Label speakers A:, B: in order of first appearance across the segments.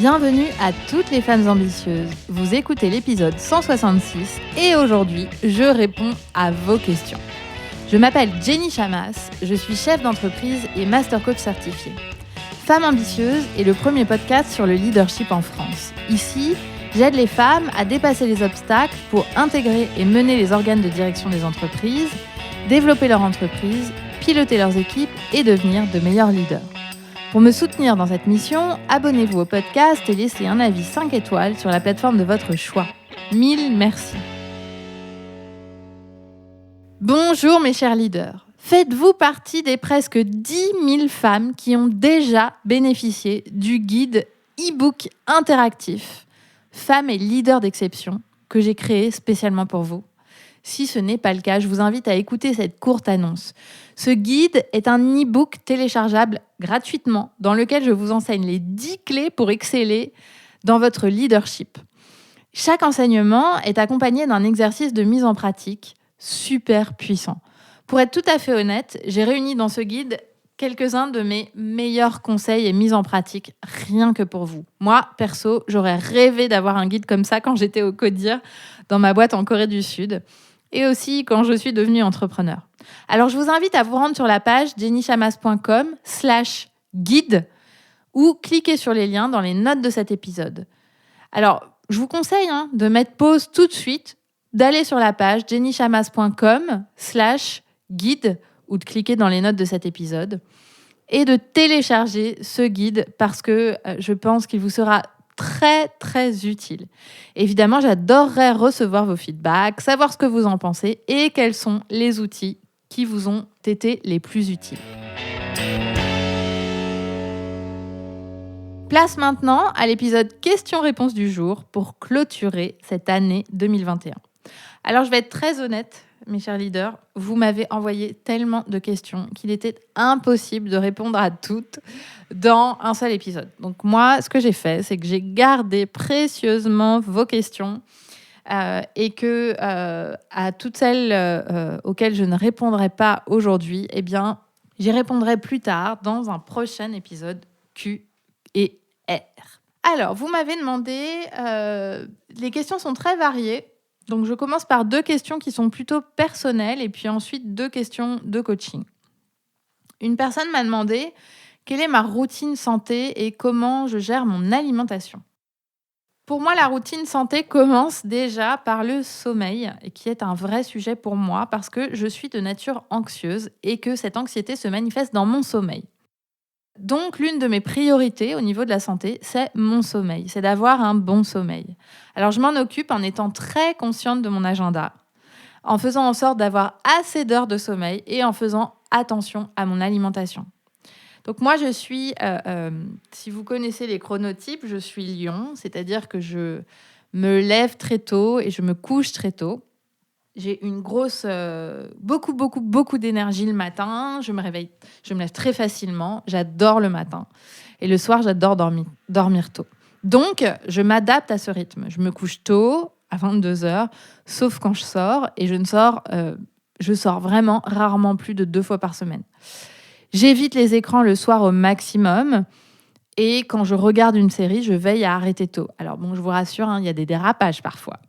A: Bienvenue à toutes les femmes ambitieuses. Vous écoutez l'épisode 166 et aujourd'hui, je réponds à vos questions. Je m'appelle Jenny Chamas, je suis chef d'entreprise et master coach certifiée. Femmes ambitieuses est le premier podcast sur le leadership en France. Ici, j'aide les femmes à dépasser les obstacles pour intégrer et mener les organes de direction des entreprises, développer leur entreprise, piloter leurs équipes et devenir de meilleurs leaders. Pour me soutenir dans cette mission, abonnez-vous au podcast et laissez un avis 5 étoiles sur la plateforme de votre choix. Mille merci. Bonjour mes chers leaders. Faites-vous partie des presque 10 000 femmes qui ont déjà bénéficié du guide e-book interactif Femmes et leaders d'exception que j'ai créé spécialement pour vous? Si ce n'est pas le cas, je vous invite à écouter cette courte annonce. Ce guide est un e-book téléchargeable gratuitement dans lequel je vous enseigne les 10 clés pour exceller dans votre leadership. Chaque enseignement est accompagné d'un exercice de mise en pratique super puissant. Pour être tout à fait honnête, j'ai réuni dans ce guide quelques-uns de mes meilleurs conseils et mises en pratique, rien que pour vous. Moi, perso, j'aurais rêvé d'avoir un guide comme ça quand j'étais au CODIR dans ma boîte en Corée du Sud et aussi quand je suis devenue entrepreneur. Alors, je vous invite à vous rendre sur la page jennychamas.com/guide ou cliquer sur les liens dans les notes de cet épisode. Alors, je vous conseille de mettre pause tout de suite, d'aller sur la page jennychamas.com/guide ou de cliquer dans les notes de cet épisode et de télécharger ce guide parce que je pense qu'il vous sera très, très utile. Évidemment, j'adorerais recevoir vos feedbacks, savoir ce que vous en pensez et quels sont les outils qui vous ont été les plus utiles. Place maintenant à l'épisode questions-réponses du jour pour clôturer cette année 2021. Alors, je vais être très honnête, mes chers leaders, vous m'avez envoyé tellement de questions qu'il était impossible de répondre à toutes dans un seul épisode. Donc moi, ce que j'ai fait, c'est que j'ai gardé précieusement vos questions et que à toutes celles auxquelles je ne répondrai pas aujourd'hui, eh bien, j'y répondrai plus tard dans un prochain épisode Q et R. Alors, vous m'avez demandé, les questions sont très variées. Donc, je commence par 2 questions qui sont plutôt personnelles et puis ensuite 2 questions de coaching. Une personne m'a demandé quelle est ma routine santé et comment je gère mon alimentation. Pour moi, la routine santé commence déjà par le sommeil, qui est un vrai sujet pour moi parce que je suis de nature anxieuse et que cette anxiété se manifeste dans mon sommeil. Donc, l'une de mes priorités au niveau de la santé, c'est mon sommeil, c'est d'avoir un bon sommeil. Alors, je m'en occupe en étant très consciente de mon agenda, en faisant en sorte d'avoir assez d'heures de sommeil et en faisant attention à mon alimentation. Donc, moi, je suis, si vous connaissez les chronotypes, je suis lion, c'est-à-dire que je me lève très tôt et je me couche très tôt. J'ai une grosse, beaucoup d'énergie le matin. Je me lève très facilement. J'adore le matin. Et le soir, j'adore dormir tôt. Donc, je m'adapte à ce rythme. Je me couche tôt, à 22h, sauf quand je sors. Et je sors vraiment rarement plus de 2 fois par semaine. J'évite les écrans le soir au maximum. Et quand je regarde une série, je veille à arrêter tôt. Alors bon, je vous rassure, il y a des dérapages parfois.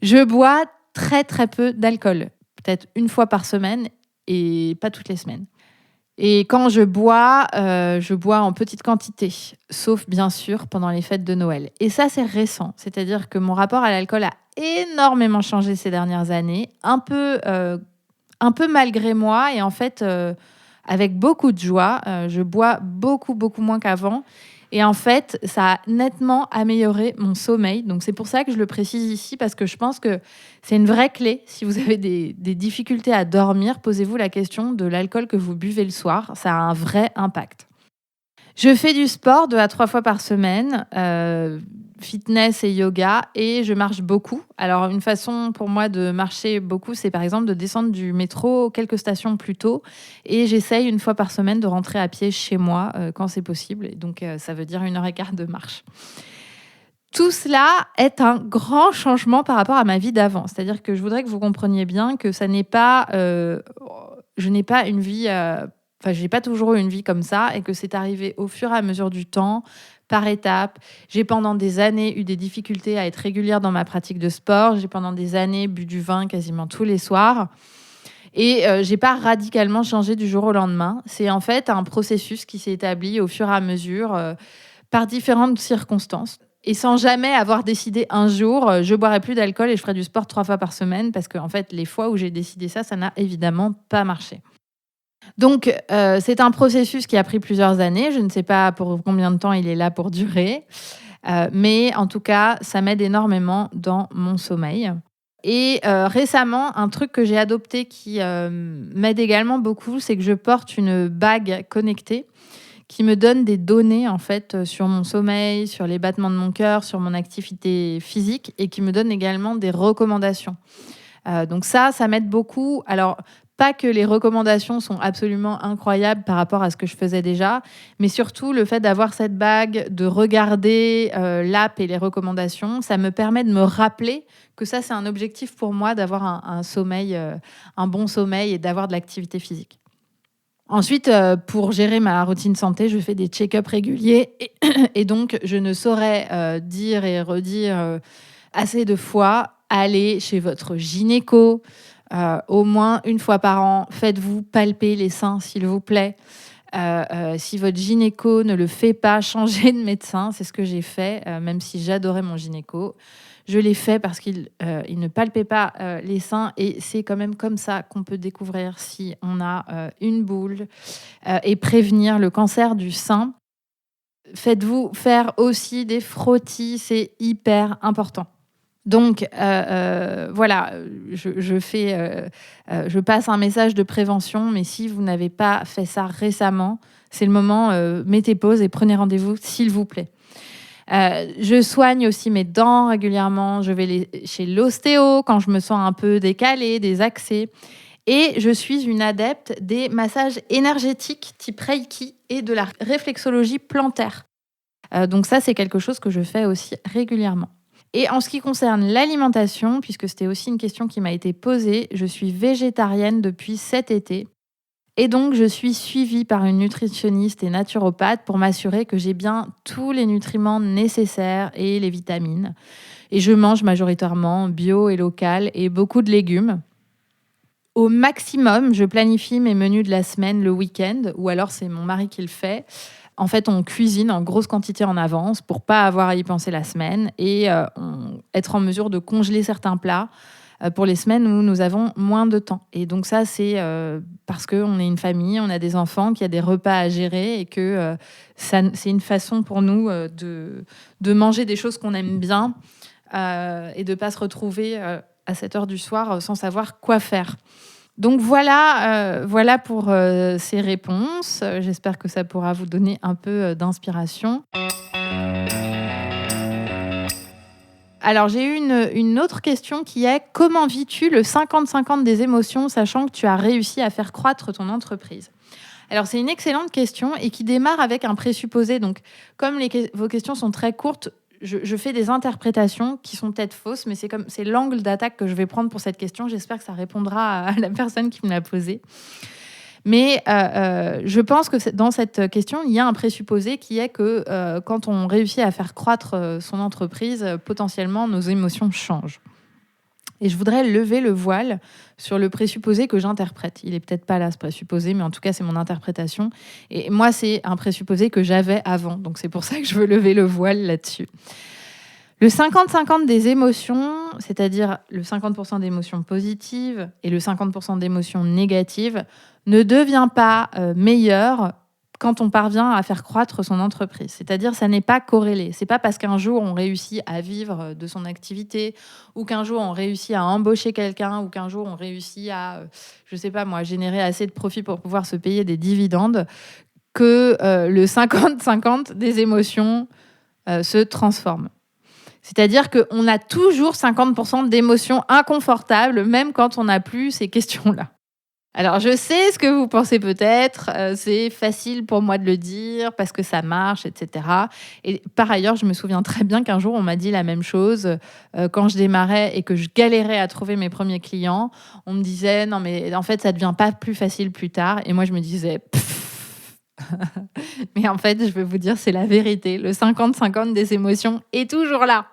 A: Je bois très très peu d'alcool, peut-être 1 fois par semaine et pas toutes les semaines. Et quand je bois en petite quantité, sauf bien sûr pendant les fêtes de Noël. Et ça, c'est récent, c'est-à-dire que mon rapport à l'alcool a énormément changé ces dernières années, un peu malgré moi et en fait avec beaucoup de joie. Je bois beaucoup moins qu'avant. Et en fait, ça a nettement amélioré mon sommeil. Donc, c'est pour ça que je le précise ici, parce que je pense que c'est une vraie clé. Si vous avez des difficultés à dormir, posez-vous la question de l'alcool que vous buvez le soir. Ça a un vrai impact. Je fais du sport 2 à 3 fois par semaine, fitness et yoga, et je marche beaucoup. Alors, une façon pour moi de marcher beaucoup, c'est par exemple de descendre du métro quelques stations plus tôt, et j'essaye 1 fois par semaine de rentrer à pied chez moi quand c'est possible. Et donc, ça veut dire 1h15 de marche. Tout cela est un grand changement par rapport à ma vie d'avant. C'est-à-dire que je voudrais que vous compreniez bien que ça n'est pas... je n'ai pas une vie... j'ai pas toujours eu une vie comme ça et que c'est arrivé au fur et à mesure du temps par étapes. J'ai pendant des années eu des difficultés à être régulière dans ma pratique de sport. J'ai pendant des années bu du vin quasiment tous les soirs. Et j'ai pas radicalement changé du jour au lendemain. C'est en fait un processus qui s'est établi au fur et à mesure par différentes circonstances. Et sans jamais avoir décidé un jour, je boirai plus d'alcool et je ferai du sport 3 fois par semaine parce que en fait, les fois où j'ai décidé ça, ça n'a évidemment pas marché. Donc, c'est un processus qui a pris plusieurs années. Je ne sais pas pour combien de temps il est là pour durer. Mais en tout cas, ça m'aide énormément dans mon sommeil. Et récemment, un truc que j'ai adopté qui m'aide également beaucoup, c'est que je porte une bague connectée qui me donne des données en fait sur mon sommeil, sur les battements de mon cœur, sur mon activité physique et qui me donne également des recommandations. Donc ça m'aide beaucoup. Alors, pas que les recommandations sont absolument incroyables par rapport à ce que je faisais déjà, mais surtout le fait d'avoir cette bague, de regarder l'app et les recommandations, ça me permet de me rappeler que ça, c'est un objectif pour moi d'avoir un sommeil, un bon sommeil et d'avoir de l'activité physique. Ensuite, pour gérer ma routine santé, je fais des check-ups réguliers et donc je ne saurais dire et redire assez de fois, allez chez votre gynéco au moins une fois par an. Faites-vous palper les seins, s'il vous plaît. Si votre gynéco ne le fait pas, changez de médecin. C'est ce que j'ai fait, même si j'adorais mon gynéco. Je l'ai fait parce qu'il ne palpait pas les seins et c'est quand même comme ça qu'on peut découvrir si on a une boule et prévenir le cancer du sein. Faites-vous faire aussi des frottis, c'est hyper important. Donc, voilà, je passe un message de prévention, mais si vous n'avez pas fait ça récemment, c'est le moment, mettez pause et prenez rendez-vous, s'il vous plaît. Je soigne aussi mes dents régulièrement. Je vais chez l'ostéo quand je me sens un peu décalée, des accès. Et je suis une adepte des massages énergétiques type Reiki et de la réflexologie plantaire. Donc ça, c'est quelque chose que je fais aussi régulièrement. Et en ce qui concerne l'alimentation, puisque c'était aussi une question qui m'a été posée, je suis végétarienne depuis cet été. Et donc, je suis suivie par une nutritionniste et naturopathe pour m'assurer que j'ai bien tous les nutriments nécessaires et les vitamines. Et je mange majoritairement bio et local et beaucoup de légumes. Au maximum, je planifie mes menus de la semaine le week-end, ou alors c'est mon mari qui le fait. En fait, on cuisine en grosse quantité en avance pour pas avoir à y penser la semaine et être en mesure de congeler certains plats pour les semaines où nous avons moins de temps. Et donc ça, c'est parce qu'on est une famille, on a des enfants, qu'il y a des repas à gérer et que c'est une façon pour nous de manger des choses qu'on aime bien et de ne pas se retrouver à 7 heures du soir sans savoir quoi faire. Donc voilà pour ces réponses. J'espère que ça pourra vous donner un peu d'inspiration. Alors, j'ai eu une autre question qui est: comment vis-tu le 50-50 des émotions, sachant que tu as réussi à faire croître ton entreprise? Alors, c'est une excellente question et qui démarre avec un présupposé. Donc, comme vos questions sont très courtes, je fais des interprétations qui sont peut-être fausses, mais c'est l'angle d'attaque que je vais prendre pour cette question. J'espère que ça répondra à la personne qui me l'a posée. Mais je pense que dans cette question, il y a un présupposé qui est que quand on réussit à faire croître son entreprise, potentiellement, nos émotions changent. Et je voudrais lever le voile sur le présupposé que j'interprète. Il n'est peut-être pas là, ce présupposé, mais en tout cas, c'est mon interprétation. Et moi, c'est un présupposé que j'avais avant. Donc, c'est pour ça que je veux lever le voile là-dessus. Le 50-50 des émotions, c'est-à-dire le 50% d'émotions positives et le 50% d'émotions négatives, ne devient pas meilleur quand on parvient à faire croître son entreprise. C'est-à-dire, ça n'est pas corrélé. C'est pas parce qu'un jour on réussit à vivre de son activité, ou qu'un jour on réussit à embaucher quelqu'un, ou qu'un jour on réussit à, je sais pas moi, générer assez de profit pour pouvoir se payer des dividendes, que le 50-50 des émotions se transforme. C'est-à-dire qu'on a toujours 50% d'émotions inconfortables, même quand on n'a plus ces questions-là. Alors, je sais ce que vous pensez peut-être, c'est facile pour moi de le dire parce que ça marche, etc. Et par ailleurs, je me souviens très bien qu'un jour, on m'a dit la même chose quand je démarrais et que je galérais à trouver mes premiers clients. On me disait, non mais en fait, ça ne devient pas plus facile plus tard. Et moi, je me disais, Mais en fait, je vais vous dire, c'est la vérité. Le 50-50 des émotions est toujours là.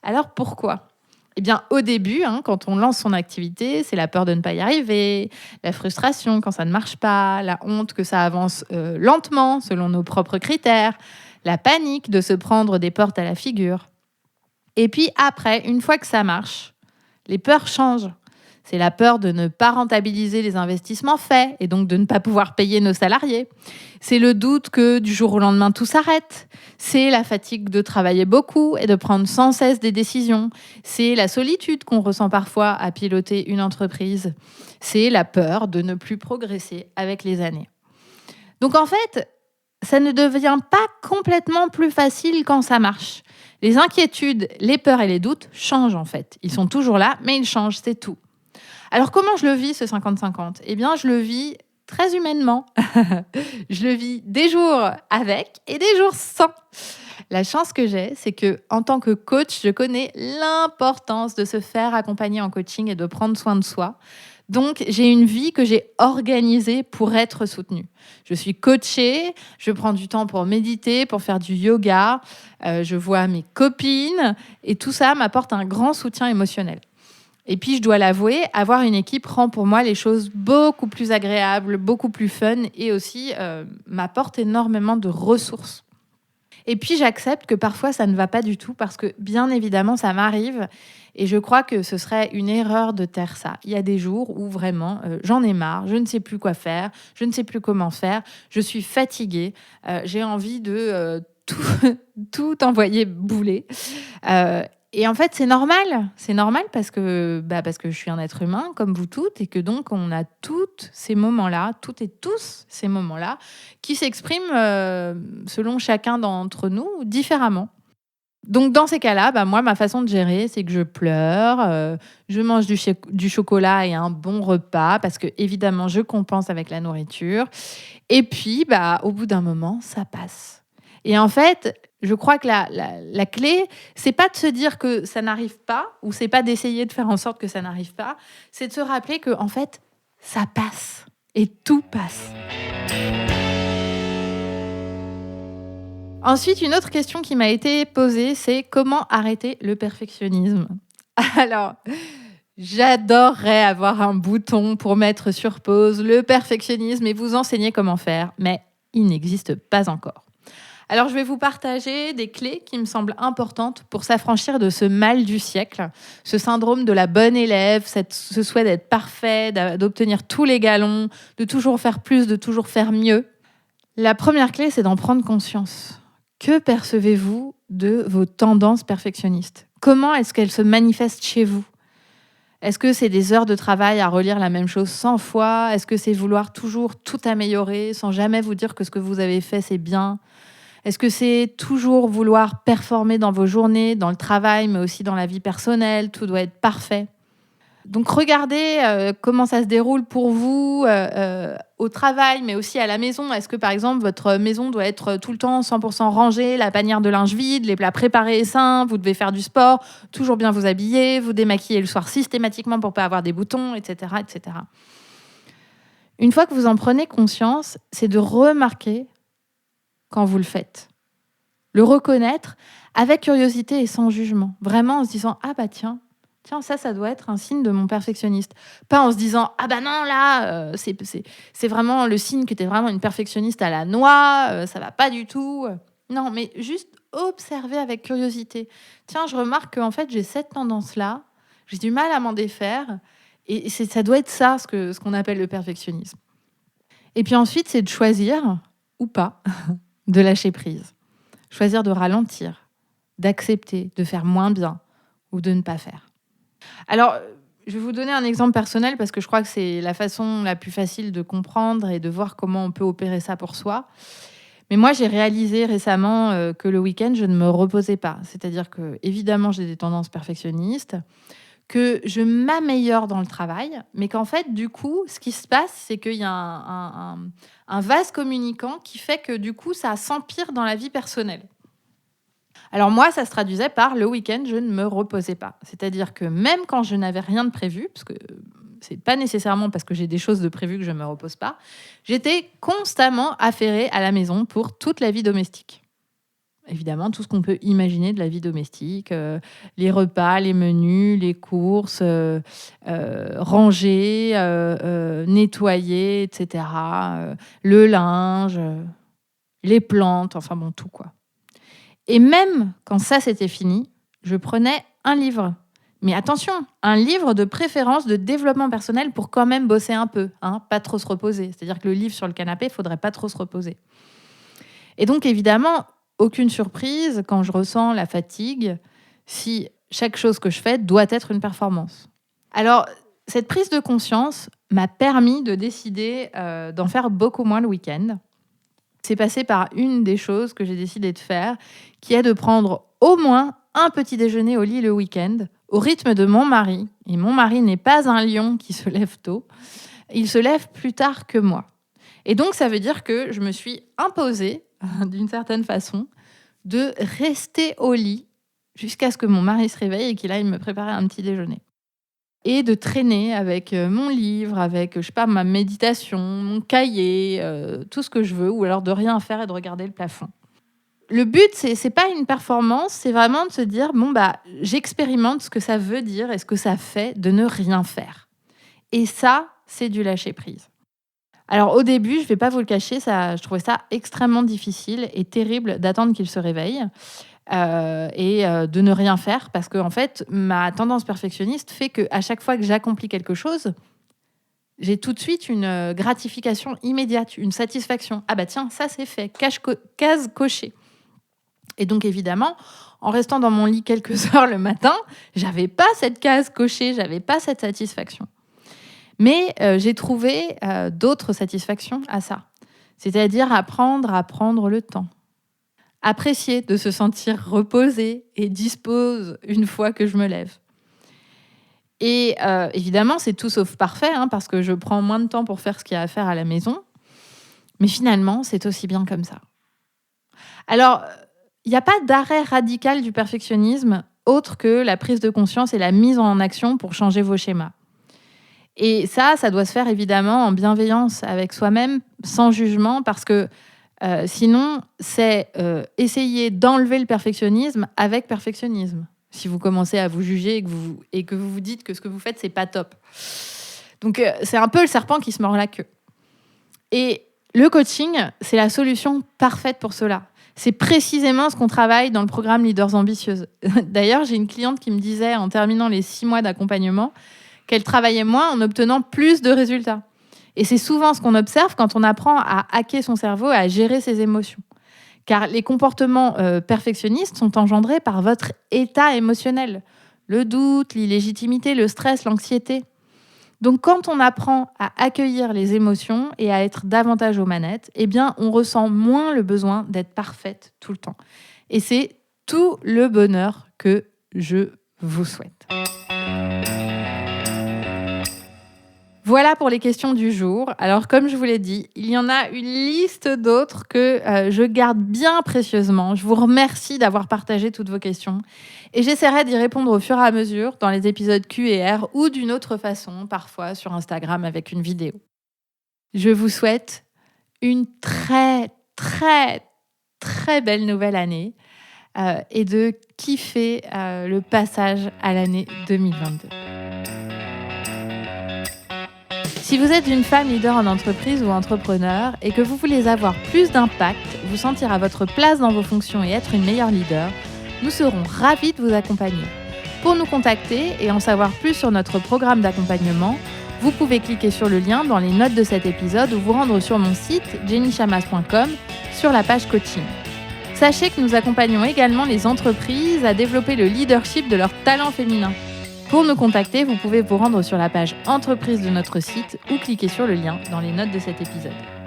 A: Alors pourquoi? Eh bien, au début, quand on lance son activité, c'est la peur de ne pas y arriver, la frustration quand ça ne marche pas, la honte que ça avance lentement selon nos propres critères, la panique de se prendre des portes à la figure. Et puis après, une fois que ça marche, les peurs changent. C'est la peur de ne pas rentabiliser les investissements faits et donc de ne pas pouvoir payer nos salariés. C'est le doute que du jour au lendemain tout s'arrête. C'est la fatigue de travailler beaucoup et de prendre sans cesse des décisions. C'est la solitude qu'on ressent parfois à piloter une entreprise. C'est la peur de ne plus progresser avec les années. Donc en fait, ça ne devient pas complètement plus facile quand ça marche. Les inquiétudes, les peurs et les doutes changent en fait. Ils sont toujours là, mais ils changent, c'est tout. Alors comment je le vis ce 50-50 ? Eh bien, je le vis très humainement. Je le vis des jours avec et des jours sans. La chance que j'ai, c'est que en tant que coach, je connais l'importance de se faire accompagner en coaching et de prendre soin de soi. Donc, j'ai une vie que j'ai organisée pour être soutenue. Je suis coachée, je prends du temps pour méditer, pour faire du yoga, je vois mes copines et tout ça m'apporte un grand soutien émotionnel. Et puis, je dois l'avouer, avoir une équipe rend pour moi les choses beaucoup plus agréables, beaucoup plus fun et aussi m'apporte énormément de ressources. Et puis, j'accepte que parfois, ça ne va pas du tout parce que, bien évidemment, ça m'arrive et je crois que ce serait une erreur de taire ça. Il y a des jours où vraiment, j'en ai marre, je ne sais plus quoi faire, je ne sais plus comment faire, je suis fatiguée, j'ai envie de tout envoyer bouler. Et en fait, c'est normal parce que je suis un être humain comme vous toutes et que donc on a toutes ces moments-là, toutes et tous ces moments-là qui s'expriment selon chacun d'entre nous différemment. Donc dans ces cas-là, moi, ma façon de gérer, c'est que je pleure, je mange du chocolat et un bon repas parce que évidemment, je compense avec la nourriture. Et puis, au bout d'un moment, ça passe. Et en fait, je crois que la clé, c'est pas de se dire que ça n'arrive pas, ou c'est pas d'essayer de faire en sorte que ça n'arrive pas, c'est de se rappeler que en fait, ça passe. Et tout passe. Ensuite, une autre question qui m'a été posée, c'est comment arrêter le perfectionnisme ? Alors, j'adorerais avoir un bouton pour mettre sur pause le perfectionnisme et vous enseigner comment faire, mais il n'existe pas encore. Alors, je vais vous partager des clés qui me semblent importantes pour s'affranchir de ce mal du siècle, ce syndrome de la bonne élève, ce souhait d'être parfait, d'obtenir tous les galons, de toujours faire plus, de toujours faire mieux. La première clé, c'est d'en prendre conscience. Que percevez-vous de vos tendances perfectionnistes ? Comment est-ce qu'elles se manifestent chez vous ? Est-ce que c'est des heures de travail à relire la même chose 100 fois ? Est-ce que c'est vouloir toujours tout améliorer sans jamais vous dire que ce que vous avez fait, c'est bien ? Est-ce que c'est toujours vouloir performer dans vos journées, dans le travail, mais aussi dans la vie personnelle ? Tout doit être parfait. Donc, regardez comment ça se déroule pour vous au travail, mais aussi à la maison. Est-ce que, par exemple, votre maison doit être tout le temps 100% rangée, la panière de linge vide, les plats préparés et sains, vous devez faire du sport, toujours bien vous habiller, vous démaquiller le soir systématiquement pour ne pas avoir des boutons, etc., etc. Une fois que vous en prenez conscience, c'est de remarquer quand vous le faites. Le reconnaître avec curiosité et sans jugement. Vraiment en se disant « Ah bah tiens, ça doit être un signe de mon perfectionniste. » Pas en se disant « Ah bah non, là, c'est vraiment le signe que tu es vraiment une perfectionniste à la noix, ça va pas du tout. » Non, mais juste observer avec curiosité. Tiens, je remarque qu'en fait, j'ai cette tendance-là, j'ai du mal à m'en défaire, et ça doit être ça, ce qu'on appelle le perfectionnisme. Et puis ensuite, c'est de choisir, ou pas, de lâcher prise. Choisir de ralentir, d'accepter, de faire moins bien ou de ne pas faire. Alors, je vais vous donner un exemple personnel parce que je crois que c'est la façon la plus facile de comprendre et de voir comment on peut opérer ça pour soi. Mais moi, j'ai réalisé récemment que le week-end, je ne me reposais pas. C'est-à-dire que, évidemment, j'ai des tendances perfectionnistes, que je m'améliore dans le travail, mais qu'en fait, du coup, ce qui se passe, c'est qu'il y a un vase communicant qui fait que, du coup, ça s'empire dans la vie personnelle. Alors moi, ça se traduisait par le week-end, je ne me reposais pas. C'est-à-dire que même quand je n'avais rien de prévu, parce que c'est pas nécessairement parce que j'ai des choses de prévues que je me repose pas, j'étais constamment affairée à la maison pour toute la vie domestique. Évidemment, tout ce qu'on peut imaginer de la vie domestique, les repas, les menus, les courses, ranger, nettoyer, etc. Le linge, les plantes, enfin bon, tout quoi. Et même quand ça c'était fini, je prenais un livre. Mais attention, un livre de préférence de développement personnel pour quand même bosser un peu, pas trop se reposer. C'est-à-dire que le livre sur le canapé, il ne faudrait pas trop se reposer. Et donc évidemment, aucune surprise quand je ressens la fatigue, si chaque chose que je fais doit être une performance. Alors, cette prise de conscience m'a permis de décider d'en faire beaucoup moins le week-end. C'est passé par une des choses que j'ai décidé de faire, qui est de prendre au moins un petit déjeuner au lit le week-end, au rythme de mon mari. Et mon mari n'est pas un lion qui se lève tôt. Il se lève plus tard que moi. Et donc, ça veut dire que je me suis imposée, d'une certaine façon, de rester au lit jusqu'à ce que mon mari se réveille et qu'il aille me préparer un petit déjeuner. Et de traîner avec mon livre, avec, je sais pas, ma méditation, mon cahier, tout ce que je veux, ou alors de rien faire et de regarder le plafond. Le but, c'est pas une performance, c'est vraiment de se dire, j'expérimente ce que ça veut dire et ce que ça fait de ne rien faire. Et ça, c'est du lâcher-prise. Alors au début, je vais pas vous le cacher, je trouvais ça extrêmement difficile et terrible d'attendre qu'il se réveille. De ne rien faire parce que en fait ma tendance perfectionniste fait qu'à chaque fois que j'accomplis quelque chose, j'ai tout de suite une gratification immédiate, une satisfaction. Ah bah tiens, ça c'est fait, case cochée. Et donc évidemment, en restant dans mon lit quelques heures le matin, j'avais pas cette case cochée, j'avais pas cette satisfaction. Mais j'ai trouvé d'autres satisfactions à ça, c'est-à-dire apprendre à prendre le temps. Apprécier de se sentir reposée et dispose une fois que je me lève. Et évidemment, c'est tout sauf parfait, parce que je prends moins de temps pour faire ce qu'il y a à faire à la maison. Mais finalement, c'est aussi bien comme ça. Alors, il n'y a pas d'arrêt radical du perfectionnisme autre que la prise de conscience et la mise en action pour changer vos schémas. Et ça doit se faire évidemment en bienveillance avec soi-même, sans jugement, parce que sinon, c'est essayer d'enlever le perfectionnisme avec perfectionnisme. Si vous commencez à vous juger et que vous vous dites que ce que vous faites, c'est pas top. Donc, c'est un peu le serpent qui se mord la queue. Et le coaching, c'est la solution parfaite pour cela. C'est précisément ce qu'on travaille dans le programme Leaders Ambitieuses. D'ailleurs, j'ai une cliente qui me disait, en terminant les 6 mois d'accompagnement, qu'elle travaillait moins en obtenant plus de résultats. Et c'est souvent ce qu'on observe quand on apprend à hacker son cerveau et à gérer ses émotions. Car les comportements perfectionnistes sont engendrés par votre état émotionnel. Le doute, l'illégitimité, le stress, l'anxiété. Donc quand on apprend à accueillir les émotions et à être davantage aux manettes, eh bien on ressent moins le besoin d'être parfaite tout le temps. Et c'est tout le bonheur que je vous souhaite. Voilà pour les questions du jour. Alors, comme je vous l'ai dit, il y en a une liste d'autres que je garde bien précieusement. Je vous remercie d'avoir partagé toutes vos questions. Et j'essaierai d'y répondre au fur et à mesure dans les épisodes Q&R ou d'une autre façon, parfois sur Instagram avec une vidéo. Je vous souhaite une très, très, très belle nouvelle année et de kiffer le passage à l'année 2022. Si vous êtes une femme leader en entreprise ou entrepreneur et que vous voulez avoir plus d'impact, vous sentir à votre place dans vos fonctions et être une meilleure leader, nous serons ravis de vous accompagner. Pour nous contacter et en savoir plus sur notre programme d'accompagnement, vous pouvez cliquer sur le lien dans les notes de cet épisode ou vous rendre sur mon site jennychamas.com sur la page coaching. Sachez que nous accompagnons également les entreprises à développer le leadership de leur talent féminin. Pour nous contacter, vous pouvez vous rendre sur la page entreprise de notre site ou cliquer sur le lien dans les notes de cet épisode.